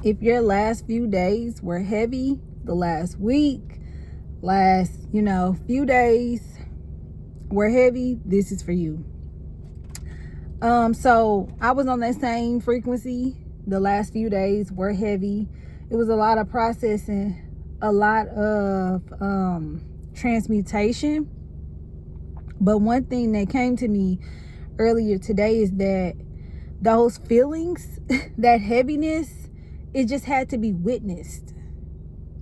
If your last few days were heavy, the last week, last, few days were heavy, this is for you. So I was on that same frequency. The last few days were heavy. It was a lot of processing, a lot of transmutation. But one thing that came to me earlier today is that those feelings, that heaviness, it just had to be witnessed.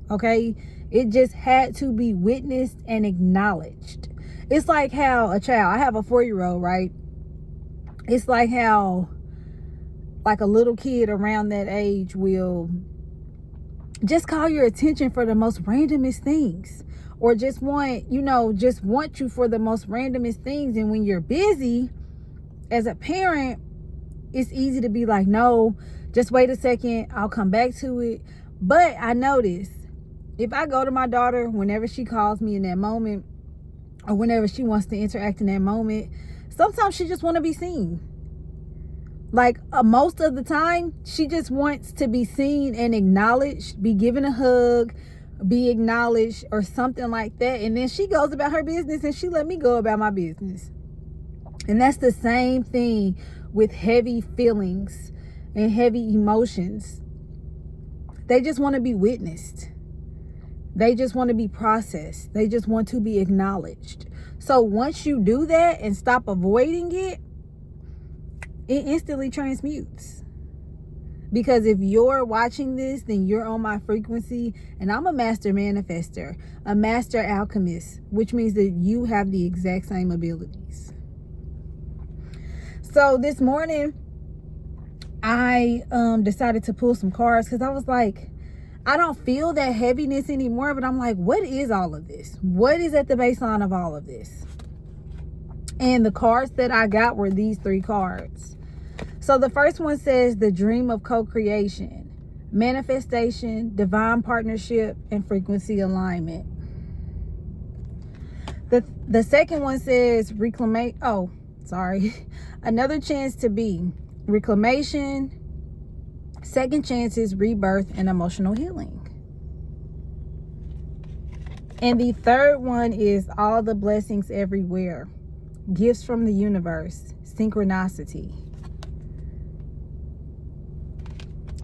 Okay? It just had to be witnessed and acknowledged. It's like how a child, I have a 4-year-old, right? It's like how, like, a little kid around that age will just call your attention for the most randomest things, or just want you for the most randomest things. And when you're busy as a parent, it's easy to be like, no, just wait a second, I'll come back to it. But I notice if I go to my daughter whenever she calls me in that moment, or whenever she wants to interact in that moment, sometimes she just want to be seen. Like, most of the time, she just wants to be seen and acknowledged, be given a hug, be acknowledged, or something like that. And then she goes about her business and she let me go about my business. And that's the same thing with heavy feelings and heavy emotions. They just want to be witnessed. They just want to be processed. They just want to be acknowledged. So once you do that and stop avoiding it, it instantly transmutes. Because if you're watching this, then you're on my frequency. And I'm a master manifester, a master alchemist, which means that you have the exact same abilities. So this morning, I decided to pull some cards because I was like, I don't feel that heaviness anymore. But I'm like, what is all of this? What is at the baseline of all of this? And the cards that I got were these 3 cards. So the first one says the dream of co-creation, manifestation, divine partnership, and frequency alignment. The second one says another chance to be, reclamation, second chances, rebirth, and emotional healing. And the third one is all the blessings everywhere, gifts from the universe, synchronicity.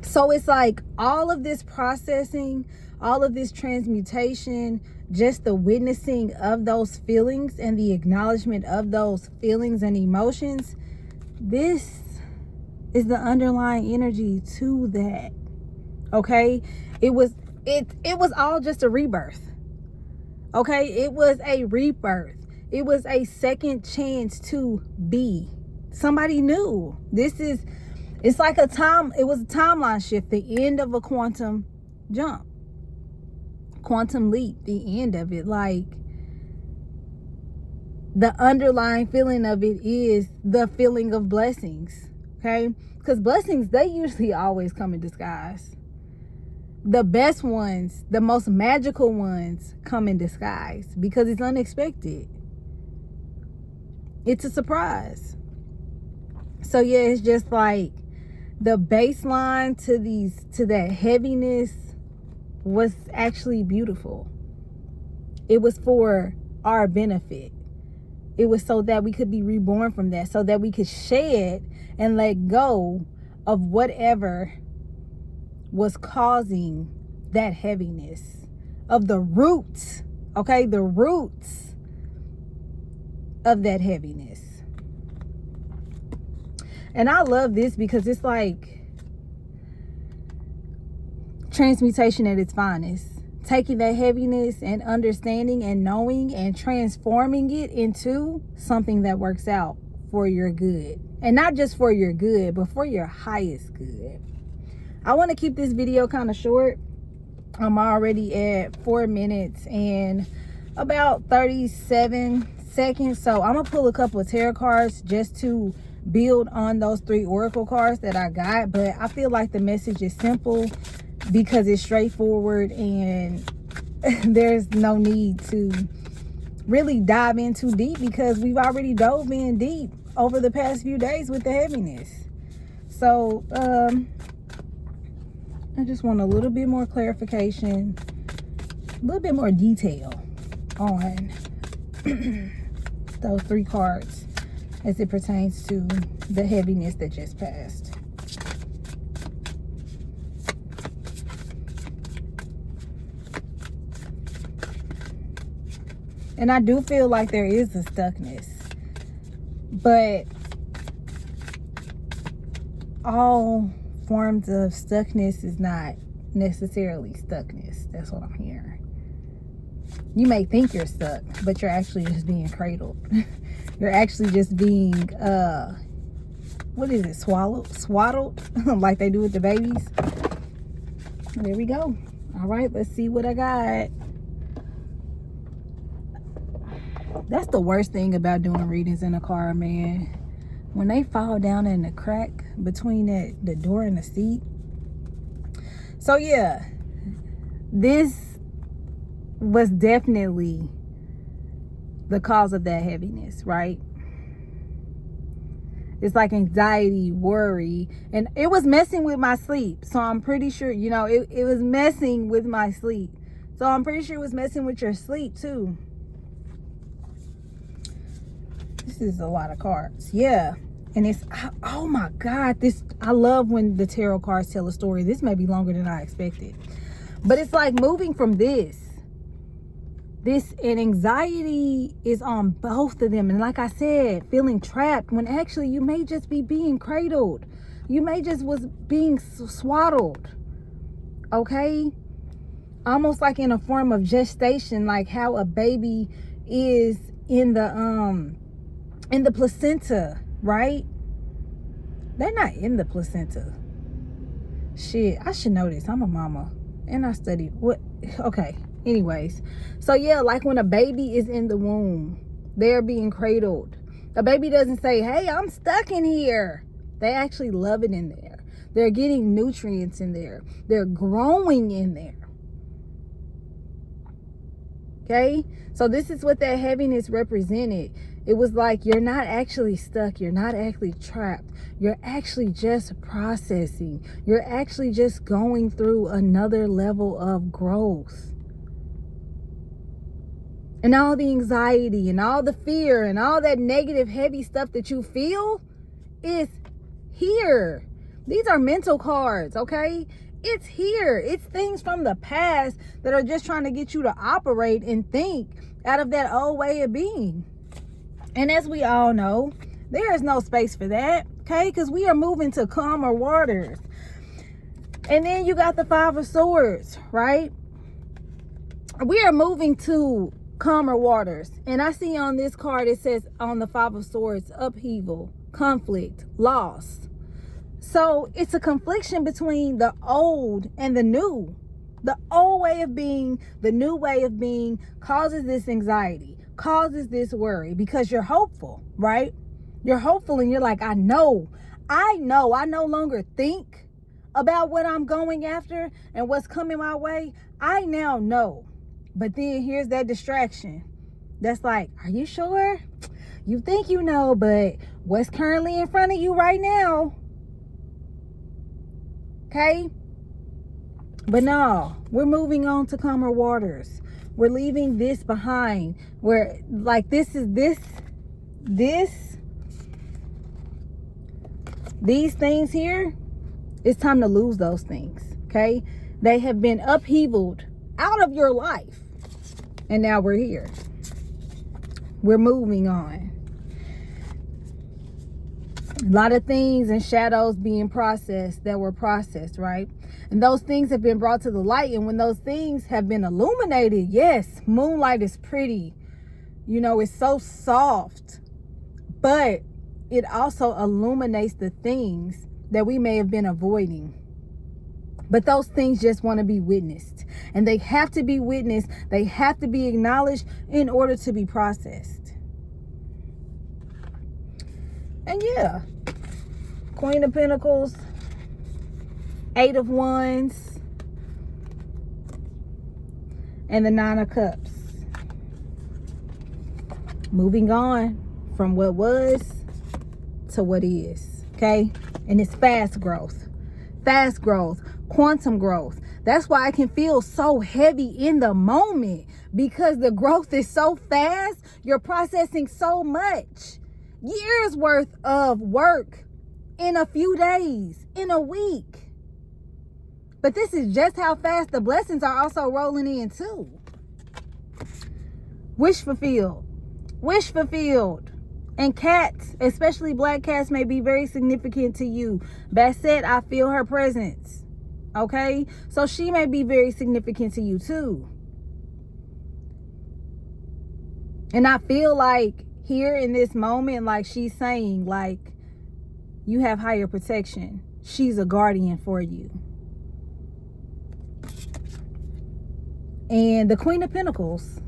So it's like all of this processing, all of this transmutation, just the witnessing of those feelings and the acknowledgement of those feelings and emotions, this is the underlying energy to that. Okay? It was all just a rebirth. Okay? It was a rebirth. It was a second chance to be somebody new. It's like it was a timeline shift, the end of a quantum jump, quantum leap, the end of it. Like, the underlying feeling of it is the feeling of blessings, okay? Because blessings, they usually always come in disguise. The best ones, the most magical ones come in disguise because it's unexpected. It's a surprise. So yeah, it's just like, the baseline to that heaviness was actually beautiful. It was for our benefit. It was so that we could be reborn from that, so that we could shed and let go of whatever was causing that heaviness, of the roots, okay? The roots of that heaviness. And I love this because it's like transmutation at its finest. Taking that heaviness and understanding and knowing and transforming it into something that works out for your good. And not just for your good, but for your highest good. I want to keep this video kind of short. I'm already at 4 minutes and about 37 seconds. So I'm going to pull a couple of tarot cards just to build on those 3 oracle cards that I got. But I feel like the message is simple because it's straightforward and there's no need to really dive in too deep because we've already dove in deep over the past few days with the heaviness. So I just want a little bit more clarification, a little bit more detail on those 3 cards as it pertains to the heaviness that just passed. And I do feel like there is a stuckness, but all forms of stuckness is not necessarily stuckness. That's what I'm hearing. You may think you're stuck, but you're actually just being cradled. You're actually just being, what is it, swaddled, like they do with the babies. There we go. All right, let's see what I got. That's the worst thing about doing readings in a car, man. When they fall down in the crack between the door and the seat. So yeah, this was definitely the cause of that heaviness, right? It's like anxiety, worry, and it was messing with my sleep. So I'm pretty sure, you know, it was messing with my sleep. So I'm pretty sure it was messing with your sleep too. This is a lot of cards. Yeah. And it's, oh my God, I love when the tarot cards tell a story. This may be longer than I expected. But it's like moving from this and anxiety is on both of them. And like I said, feeling trapped when actually you may just be being cradled. You may just was being swaddled. Okay? Almost like in a form of gestation, like how a baby is in the placenta, right? They're not in the placenta. Shit, I should know this. I'm a mama and I studied what. Okay, anyways, so yeah, like when a baby is in the womb, they're being cradled. A baby doesn't say, hey, I'm stuck in here. They actually love it in there. They're getting nutrients in there. They're growing in there. Okay, so this is what that heaviness represented. It was like you're not actually stuck. You're not actually trapped. You're actually just processing. You're actually just going through another level of growth. And all the anxiety and all the fear and all that negative, heavy stuff that you feel is here. These are mental cards, okay? It's here. It's things from the past that are just trying to get you to operate and think out of that old way of being. And as we all know, there is no space for that, okay? Because we are moving to calmer waters. And then you got the 5 of Swords, right? We are moving to calmer waters. And I see on this card, it says on the 5 of Swords, upheaval, conflict, loss. So it's a confliction between the old and the new. The old way of being, the new way of being causes this anxiety, causes this worry because you're hopeful, right? You're hopeful and you're like, I know. I no longer think about what I'm going after and what's coming my way. I now know. But then here's that distraction. That's like, are you sure? You think you know, but what's currently in front of you right now? Okay? But no, we're moving on to calmer waters. We're leaving this behind. We're like, these things here, it's time to lose those things. Okay? They have been upheavaled out of your life. And now we're here. We're moving on. A lot of things and shadows being processed that were processed, right? And those things have been brought to the light. And when those things have been illuminated, yes, moonlight is pretty. You know, it's so soft. But it also illuminates the things that we may have been avoiding. But those things just want to be witnessed. And they have to be witnessed. They have to be acknowledged in order to be processed. And yeah, Queen of Pentacles, 8 of Wands, and the 9 of Cups. Moving on from what was to what is, okay? And it's fast growth. Fast growth, quantum growth. That's why I can feel so heavy in the moment, because the growth is so fast. You're processing so much. Years worth of work in a few days, in a week. But this is just how fast the blessings are also rolling in too. Wish fulfilled. Wish fulfilled. And cats, especially black cats, may be very significant to you. Bassett, I feel her presence. Okay? So she may be very significant to you too. And I feel like here in this moment, like she's saying, like, you have higher protection. She's a guardian for you. And the Queen of Pentacles.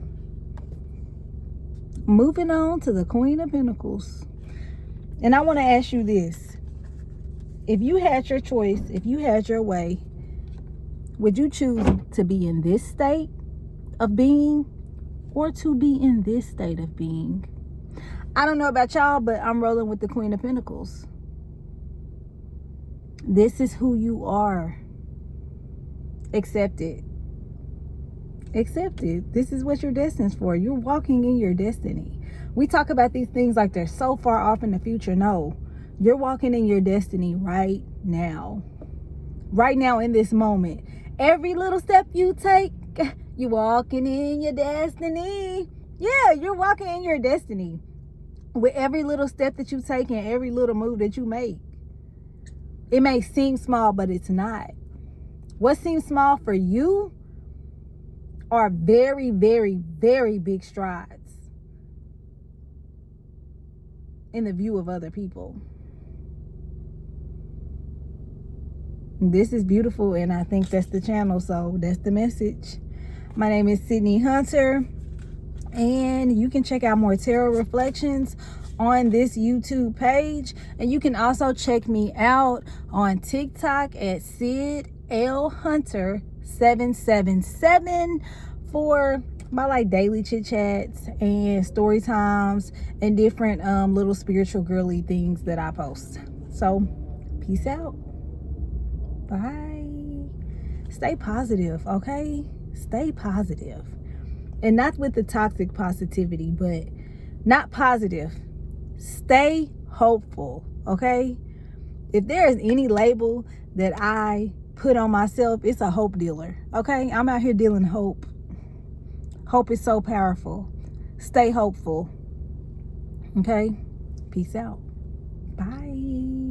Moving on to the Queen of Pentacles. And I want to ask you this. If you had your choice, if you had your way, would you choose to be in this state of being or to be in this state of being? I don't know about y'all, but I'm rolling with the Queen of Pentacles. This is who you are. Accept it. Accept it. This is what you're destined for. You're walking in your destiny. We talk about these things like they're so far off in the future. No, you're walking in your destiny right now. Right now in this moment. Every little step you take, you're walking in your destiny. Yeah, you're walking in your destiny. With every little step that you take and every little move that you make. It may seem small, but it's not. What seems small for you are very, very, very big strides in the view of other people. This is beautiful, and I think that's the channel, so that's the message. My name is Sydney Hunter, and you can check out more tarot reflections on this YouTube page, and you can also check me out on TikTok at Sid L Hunter 777 for my like daily chit chats and story times and different little spiritual girly things that I post. So peace out. Bye. Stay positive, okay? Stay positive. And not with the toxic positivity, but not positive. Stay hopeful, okay? If there is any label that I put on myself, it's a hope dealer, okay? I'm out here dealing hope. Hope is so powerful. Stay hopeful, okay? Peace out. Bye.